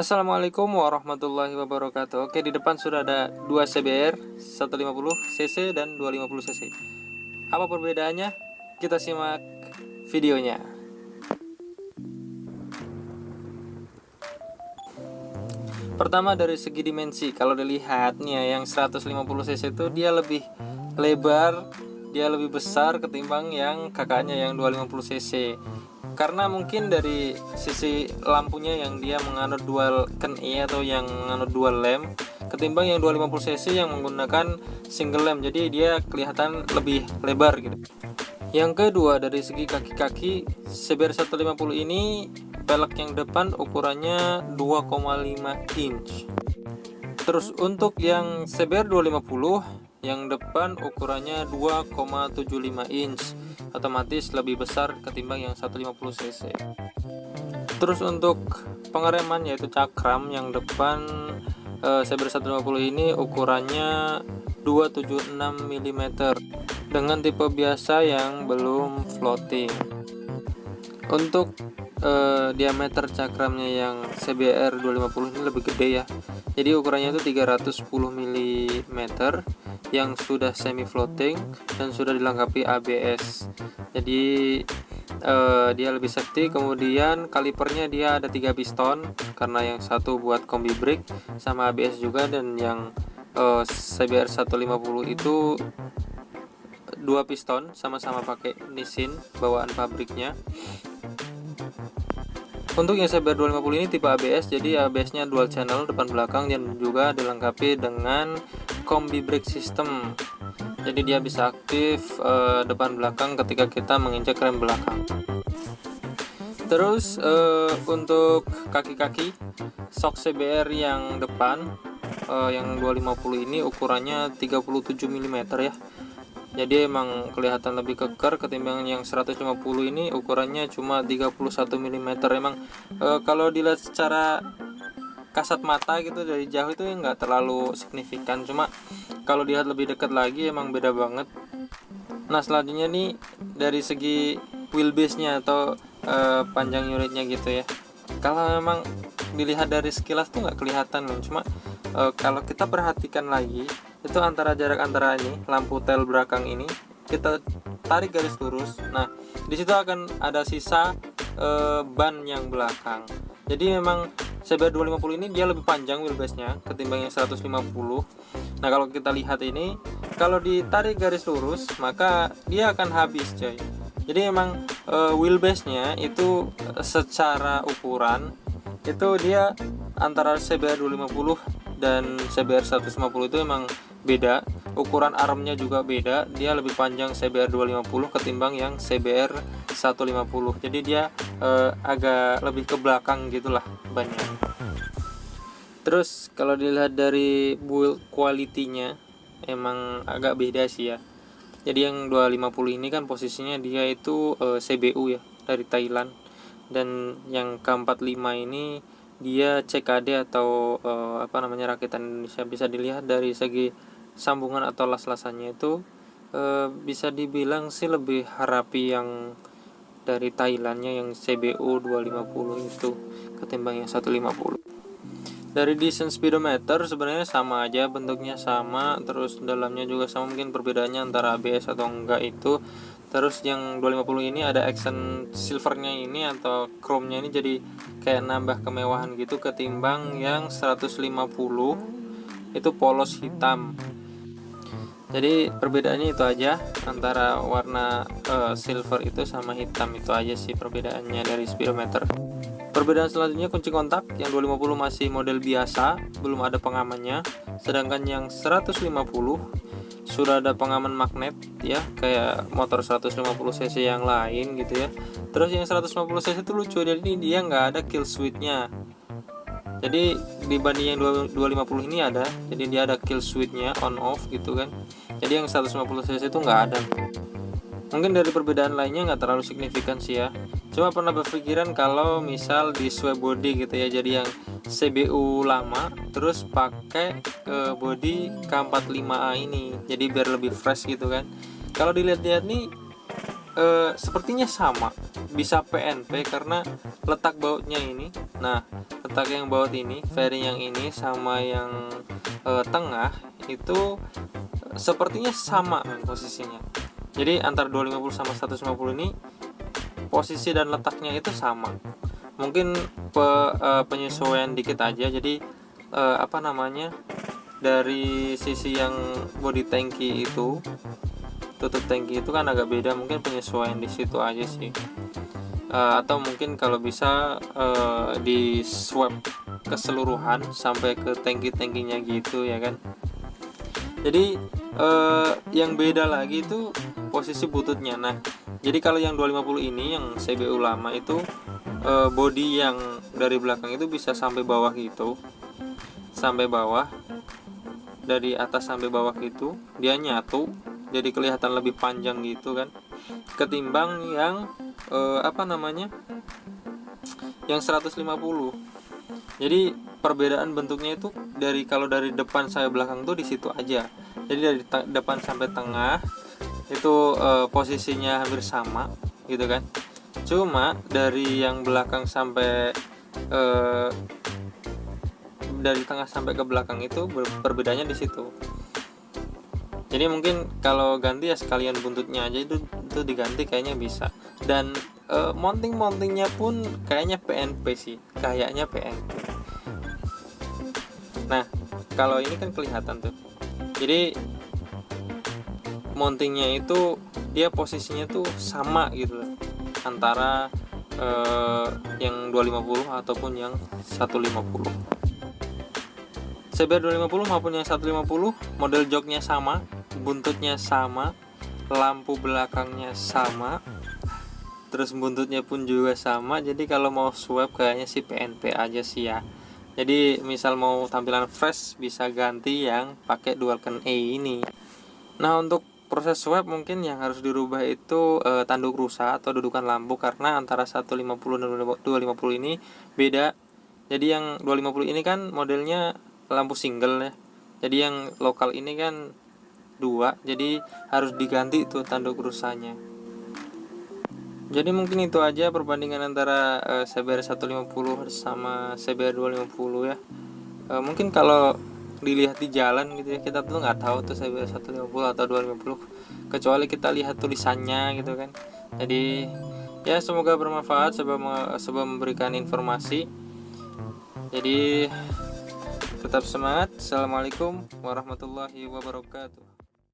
Assalamualaikum warahmatullahi wabarakatuh. Oke, di depan sudah ada 2 CBR 150 cc dan 250 cc. Apa perbedaannya? Kita simak videonya. Pertama dari segi dimensi, kalau dilihat nih ya, yang 150 cc itu dia lebih lebar, dia lebih besar ketimbang yang kakaknya yang 250 cc. Karena mungkin dari sisi lampunya yang dia menganut dual KEN-E atau yang menganut dual lamp ketimbang yang 250 cc yang menggunakan single lamp, jadi dia kelihatan lebih lebar gitu. Yang kedua dari segi kaki-kaki, CBR 150 ini pelek yang depan ukurannya 2,5 inch. Terus untuk yang CBR 250 yang depan ukurannya 2,75 inch, otomatis lebih besar ketimbang yang 150 cc. Terus untuk pengereman yaitu cakram yang depan CBR 150 ini ukurannya 276 mm dengan tipe biasa yang belum floating. Untuk diameter cakramnya yang CBR 250 ini lebih gede ya, jadi ukurannya itu 310 mm yang sudah semi floating dan sudah dilengkapi ABS, jadi dia lebih safety. Kemudian kalipernya dia ada 3 piston karena yang satu buat kombi brake sama ABS juga, dan yang CBR 150 itu 2 piston sama-sama pakai Nissin bawaan pabriknya. Untuk yang CBR 250 ini tipe ABS, jadi ABS nya dual channel depan belakang dan juga dilengkapi dengan kombi brake system, jadi dia bisa aktif depan belakang ketika kita menginjak rem belakang. Terus untuk kaki-kaki shock CBR yang depan yang 250 ini ukurannya 37 mm ya, jadi emang kelihatan lebih keker ketimbang yang 150 ini ukurannya cuma 31 mm. Emang kalau dilihat secara kasat mata gitu dari jauh itu nggak terlalu signifikan, cuma kalau dilihat lebih dekat lagi emang beda banget. Nah selanjutnya nih dari segi wheelbase nya atau panjang unitnya gitu ya, kalau memang dilihat dari sekilas tuh nggak kelihatan, cuma kalau kita perhatikan lagi itu antara jarak antara ini lampu tail belakang ini kita tarik garis lurus, nah disitu akan ada sisa ban yang belakang. Jadi memang CBR 250 ini dia lebih panjang wheelbase nya ketimbang yang 150. Nah kalau kita lihat ini, kalau ditarik garis lurus maka dia akan habis coy. Jadi memang wheelbase nya itu secara ukuran itu dia antara CBR 250 dan CBR 150 itu emang beda. Ukuran armnya juga beda, dia lebih panjang CBR 250 ketimbang yang CBR 150. Jadi dia agak lebih ke belakang gitulah bannya. Terus kalau dilihat dari build quality-nya emang agak beda sih ya. Jadi yang 250 ini kan posisinya dia itu CBU ya, dari Thailand, dan yang K45 ini dia CKD atau rakitan Indonesia. Bisa dilihat dari segi sambungan atau las-lasannya itu bisa dibilang sih lebih rapi yang dari Thailandnya yang CBU 250 itu ketimbang yang 150. Dari desain speedometer sebenarnya sama aja, bentuknya sama, terus dalamnya juga sama, mungkin perbedaannya antara ABS atau enggak itu. Terus yang 250 ini ada accent silvernya ini atau chrome-nya ini, jadi kayak nambah kemewahan gitu ketimbang yang 150 itu polos hitam. Jadi perbedaannya itu aja, antara warna silver itu sama hitam itu aja sih perbedaannya dari speedometer. Perbedaan selanjutnya kunci kontak, yang 250 masih model biasa, belum ada pengamannya, sedangkan yang 150 sudah ada pengaman magnet ya, kayak motor 150 cc yang lain gitu ya. Terus yang 150 cc itu lucu, jadi dia nggak ada kill switch-nya. Jadi dibanding yang 250 ini ada, jadi dia ada kill switch-nya on off gitu kan. Jadi yang 150 cc itu nggak ada. Mungkin dari perbedaan lainnya nggak terlalu signifikan sih ya. Cuma pernah berpikiran kalau misal di swap body gitu ya, jadi yang CBU lama terus pakai ke body K45A ini, jadi biar lebih fresh gitu kan. Kalau dilihat-lihat nih sepertinya sama, bisa PNP karena letak bautnya ini. Nah, letak yang baut ini, fairing yang ini sama yang tengah itu sepertinya sama kan posisinya. Jadi antara 250 sama 150 ini posisi dan letaknya itu sama. Mungkin penyesuaian dikit aja. Jadi dari sisi yang body tangki itu, tutup tangki itu kan agak beda, mungkin penyesuaian di situ aja sih. Atau mungkin kalau bisa di swap keseluruhan sampai ke tangki-tangkinya gitu ya kan. Jadi yang beda lagi itu posisi bututnya. Nah, jadi kalau yang 250 ini yang CBU lama itu body yang dari belakang itu bisa sampai bawah gitu, sampai bawah, dari atas sampai bawah gitu dia nyatu, jadi kelihatan lebih panjang gitu kan, ketimbang yang yang 150. Jadi perbedaan bentuknya itu kalau dari depan sampai belakang tuh di situ aja. Jadi dari depan sampai tengah itu posisinya hampir sama gitu kan. Cuma dari yang belakang sampai dari tengah sampai ke belakang itu perbedaannya di situ. Jadi mungkin kalau ganti ya sekalian buntutnya aja itu diganti kayaknya bisa. Dan mountingnya pun kayaknya PNP sih, kayaknya PNP. Nah, kalau ini kan kelihatan tuh. Jadi mountingnya itu dia posisinya tuh sama gitu loh, antara yang 250 ataupun yang 150. CBR 250 maupun yang 150 model joknya sama, buntutnya sama, lampu belakangnya sama, terus buntutnya pun juga sama. Jadi kalau mau swap kayaknya sih PNP aja sih ya. Jadi misal mau tampilan fresh bisa ganti yang pakai Dualcan E ini. Nah, untuk proses swap mungkin yang harus dirubah itu tanduk rusa atau dudukan lampu, karena antara 150 dan 250 ini beda. Jadi yang 250 ini kan modelnya lampu single ya. Jadi yang lokal ini kan 2, jadi harus diganti tuh tanduk rusanya. Jadi mungkin itu aja perbandingan antara CBR 150 sama CBR 250 ya. Mungkin kalau dilihat di jalan gitu ya, kita tuh nggak tahu tuh CBR 150 atau 250 kecuali kita lihat tulisannya gitu kan. Jadi ya semoga bermanfaat, sebab memberikan informasi. Jadi tetap semangat. Assalamualaikum warahmatullahi wabarakatuh.